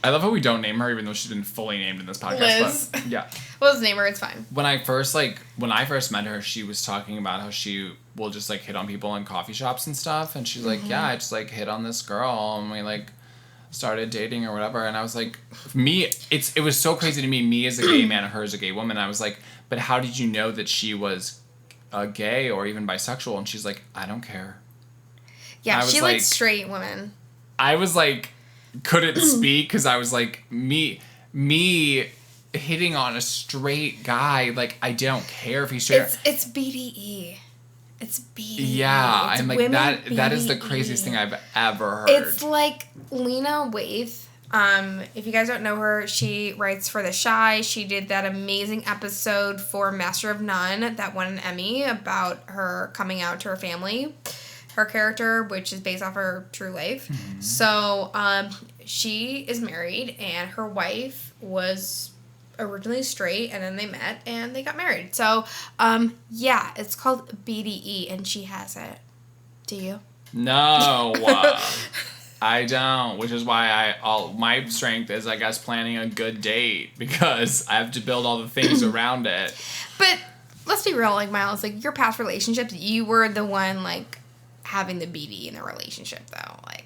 I love how we don't name her, even though she's been fully named in this podcast. Liz. But yeah. Well, let's name her. It's fine. When I first met her, she was talking about how she will just like hit on people in coffee shops and stuff, and she's like, "Yeah, I just like hit on this girl, and we like started dating or whatever." And I was like, it was so crazy to me as a gay man and her as a gay woman. I was like, "But how did you know that she was gay or even bisexual?" And she's like, "I don't care." Yeah, she like, likes straight women. I was like, couldn't speak because I was like, me hitting on a straight guy, like I don't care if he's straight. It's BDE. It's BDE. Yeah, it's I'm like that is the craziest thing I've ever heard. It's like Lena Waithe. If you guys don't know her, she writes for The Chi. She did that amazing episode for Master of None that won an Emmy about her coming out to her family. Her character, which is based off her true life. Mm-hmm. So, she is married, and her wife was originally straight, and then they met, and they got married. So, yeah, it's called BDE, and she has it. Do you? No. I don't, which is why my strength is, I guess, planning a good date, because I have to build all the things around it. But let's be real, like, Miles, like, your past relationships, you were the one, like, having the BD in the relationship, though. Like,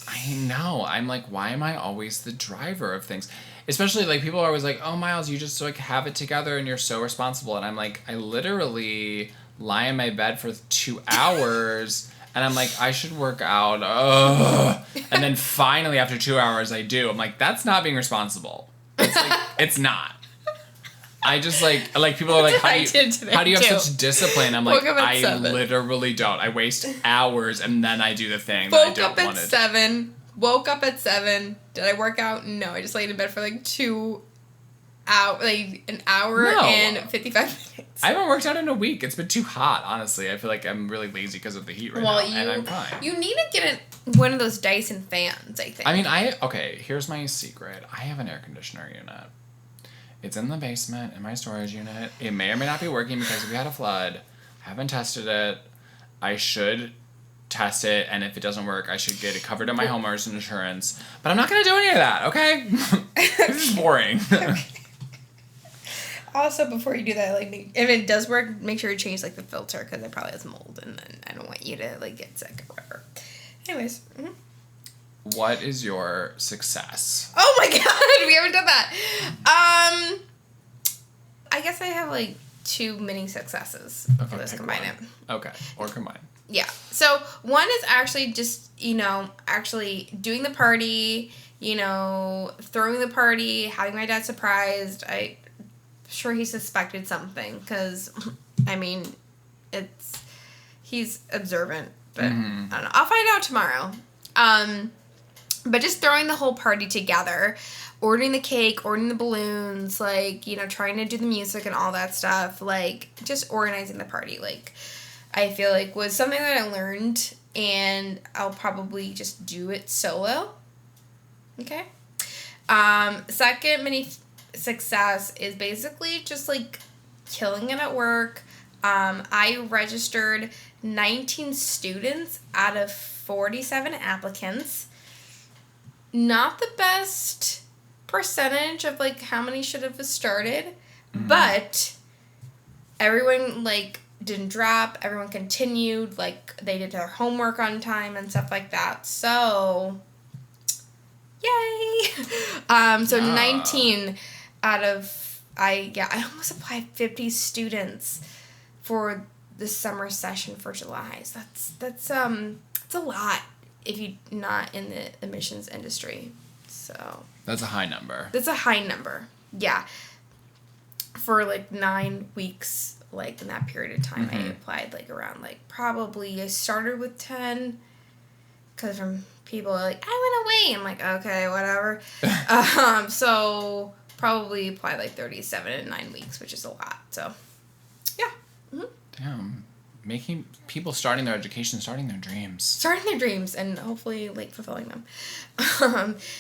I know. I'm like, why am I always the driver of things? Especially, like, people are always like, "Oh, Miles, you just, like, have it together and you're so responsible." And I'm like, I literally lie in my bed for 2 hours and I'm like, I should work out. Ugh. And then finally, after 2 hours, I do. I'm like, that's not being responsible. It's like, it's not. I just like people are like, how do you have such discipline? I'm like, I 7. literally don't. I waste hours and then I do the thing that I don't want to do. 7. Woke up at 7. Did I work out? No, I just laid in bed for like 2 hours, like an hour and 55 minutes. I haven't worked out in a week. It's been too hot, honestly. I feel like I'm really lazy because of the heat right now, and I'm fine. You need to get one of those Dyson fans, I think. I mean, here's my secret. I have an air conditioner unit. It's in the basement in my storage unit. It may or may not be working because we had a flood. I haven't tested it. I should test it, and if it doesn't work, I should get it covered in my homeowner's insurance. But I'm not going to do any of that, okay? This is boring. Okay. Also, before you do that, like, if it does work, make sure you change, like, the filter, because it probably has mold, and then I don't want you to, like, get sick or whatever. Anyways. Mm-hmm. What is your success? Oh my god, we haven't done that. I guess I have, like, 2 mini successes. Okay, Let's combine it. Okay, or combine. Yeah. So, one is actually just, actually doing the party, throwing the party, having my dad surprised. I'm sure he suspected something, because, I mean, he's observant, but I don't know. I'll find out tomorrow. But just throwing the whole party together, ordering the cake, ordering the balloons, like, trying to do the music and all that stuff, like, just organizing the party, like, I feel like was something that I learned, and I'll probably just do it solo. Okay? Second mini success is basically just, like, killing it at work. I registered 19 students out of 47 applicants. Not the best percentage of, like, how many should have started, but everyone, like, didn't drop. Everyone continued. Like, they did their homework on time and stuff like that. So, yay! So Yeah. 19 out of, I almost applied 50 students for the summer session for July. So that's a lot if you're not in the admissions industry. So That's a high number. that's a high number. Yeah. For like 9 weeks, like in that period of time, I applied like around like probably I started with 10 because from people like, I went away. I'm like, okay, whatever. So probably applied like 37 in 9 weeks, which is a lot. So yeah. Damn. Making people starting their education, starting their dreams. Starting their dreams and hopefully like fulfilling them.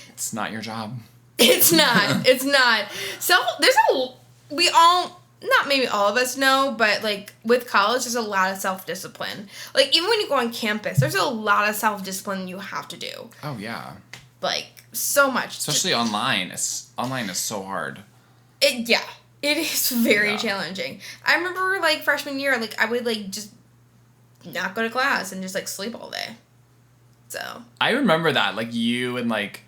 It's not your job. It's not. It's not. So we all, not maybe all of us know, but like with college, there's a lot of self-discipline. Like even when you go on campus, there's a lot of self-discipline you have to do. Oh, yeah. Like so much. Especially online. Online is so hard. It is very Yeah. challenging. I remember like freshman year, like I would like just not go to class and just like sleep all day. So. I remember that. Like you and like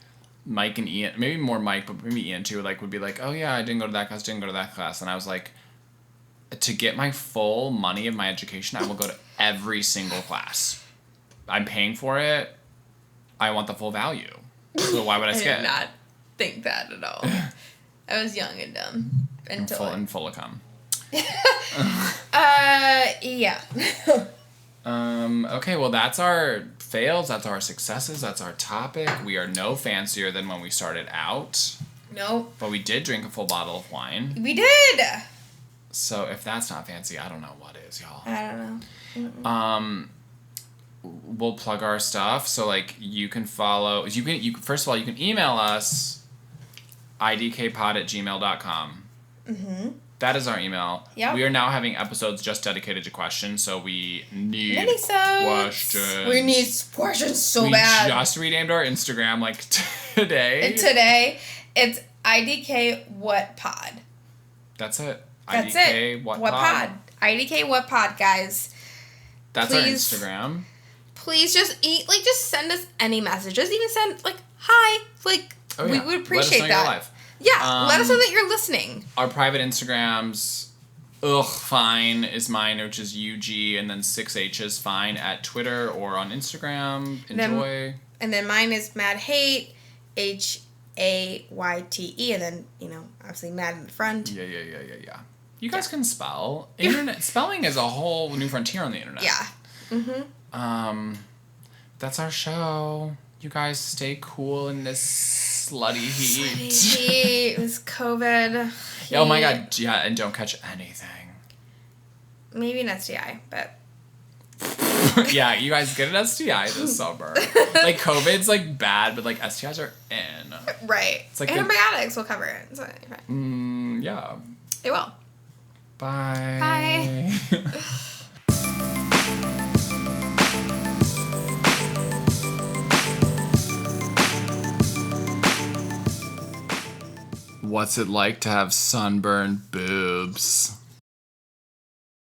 Mike and Ian, maybe more Mike, but maybe Ian too, like would be like, oh yeah, I didn't go to that class. And I was like, to get my full money of my education, I will go to every single class. I'm paying for it. I want the full value. So why would I skip? I did not think that at all. I was young and dumb until And full of cum. yeah. Okay, well that's our fails, that's our successes, that's our topic. We are no fancier than when we started out. Nope. But we did drink a full bottle of wine. We did. So if that's not fancy, I don't know what is, y'all. I don't know. We'll plug our stuff. So like you can follow first of all you can email us idkpod@gmail.com. That is our email. Yep. We are now having episodes just dedicated to questions, so we need Mini-sodes. questions. We need questions so we bad. just renamed our Instagram like today. And today, it's IDK What Pod. That's it. That's IDK it. What Pod? IDK What Pod, guys. That's Please. our Instagram. Please just just send us any messages. Even send like hi. Like Oh, we yeah. would appreciate Let us know that. you're live. Yeah, let us know that you're listening. Our private Instagrams, fine is mine, which is UG, and then 6 H's fine at Twitter or on Instagram. Enjoy. And then mine is Mad Hate, HAYTE, and then obviously Mad in the front. Yeah. You guys can spell. Internet spelling is a whole new frontier on the internet. Yeah. That's our show. You guys stay cool in this slutty heat. It was COVID. Oh my god, yeah, and don't catch anything. Maybe an STI, but Yeah, you guys get an STI this summer. Like COVID's like bad, but like STIs are in. right. It's like antibiotics will cover it. So, fine. Yeah. It will. Bye. Bye. What's it like to have sunburned boobs?